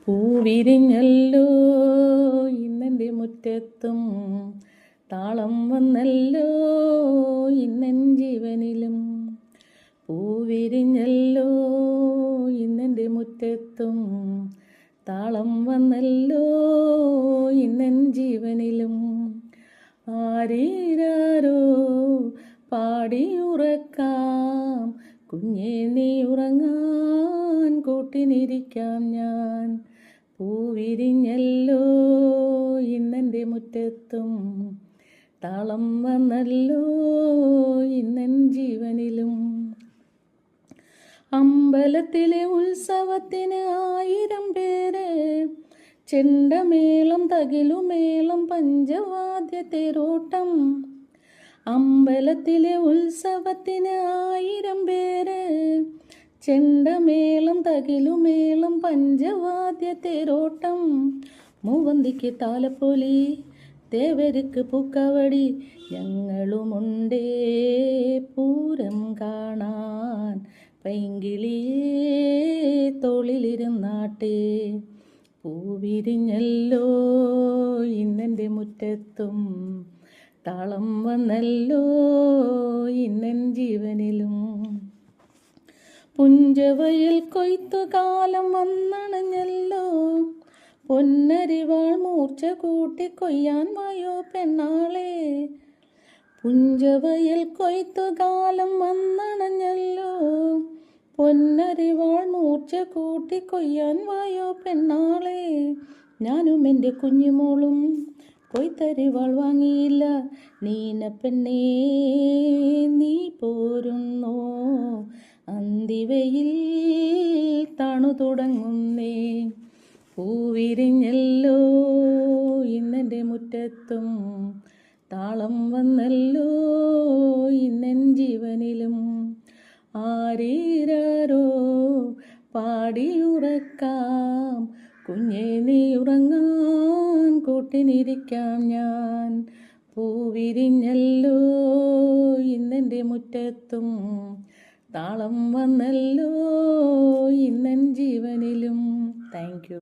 പൂവിരിഞ്ഞല്ലോ ഇന്നെൻ്റെ മുറ്റത്തും താളം വന്നല്ലോ ഇന്നെൻ ജീവനിലും. പൂവിരിഞ്ഞല്ലോ ഇന്നെൻ്റെ മുറ്റത്തും താളം വന്നല്ലോ ഇന്നെൻ ജീവനിലും. ആരീരാരോ പാടിയുറക്കാം കുഞ്ഞേ നീ ഉറങ്ങാൻ കൂട്ടിനിരിക്കാം ഞാൻ. പൂവിരിഞ്ഞല്ലോ ഇന്നെൻ്റെ മുറ്റത്തും താളം വന്നല്ലോ ഇന്നെൻ ജീവനിലും. അമ്പലത്തിലെ ഉത്സവത്തിന് 1000 പേര്, ചെണ്ടമേളം തകിലുമേളം പഞ്ചവാദ്യ തേരോട്ടം. അമ്പലത്തിലെ ഉത്സവത്തിന് 1000 പേര്, ചെണ്ടമേളം തകിലുമേളം പഞ്ചവാദ്യ തേരോട്ടം. മൂവന്തിക്ക് താലപ്പൊലി, തേവർക്ക് പൂക്കവടി, ഞങ്ങളുമുണ്ടേ പൂരം കാണാൻ. പൈങ്കിളിയേ തോളിലിരുന്നാട്ടെ. പൂവിരിഞ്ഞല്ലോ ഇന്നെൻ്റെ മുറ്റത്തും താളം വന്നല്ലോ ഇന്നെൻ ജീവനിലും. പുഞ്ചവയൽ കൊയ്ത്തുകാലം വന്നണഞ്ഞല്ലോ, പൊന്നരിവാൾ മൂർച്ച കൂട്ടി കൊയ്യാൻ വായോ പെണ്ണാളെ. പുഞ്ചവയൽ കൊയ്ത്തുകാലം വന്നണഞ്ഞല്ലോ, പൊന്നരിവാൾ മൂർച്ച കൂട്ടി കൊയ്യാൻ വായോ പെണ്ണാളെ. ഞാനും എൻ്റെ കുഞ്ഞുമോളും കൊയ്ത്തരിവാൾ വാങ്ങിയില്ല, നീന പെണ്ണേ നീ പോരുന്നോ. അന്തിവയിൽ തണു തുടങ്ങുന്നേ. പൂവിരിഞ്ഞല്ലോ ഇന്നെൻ്റെ മുറ്റത്തും താളം വന്നല്ലോ ഇന്നെൻ ജീവനിലും. ആരീരാരോ പാടിയുറക്കാം കുഞ്ഞേ നീ ഉറങ്ങാൻ കൂട്ടിനിരിക്കാം ഞാൻ. പൂവിരിഞ്ഞല്ലോ ഇന്നെൻ്റെ മുറ്റത്തും താളം വന്നല്ലോ ഇന്നെൻ ജീവനിലും. Thank you.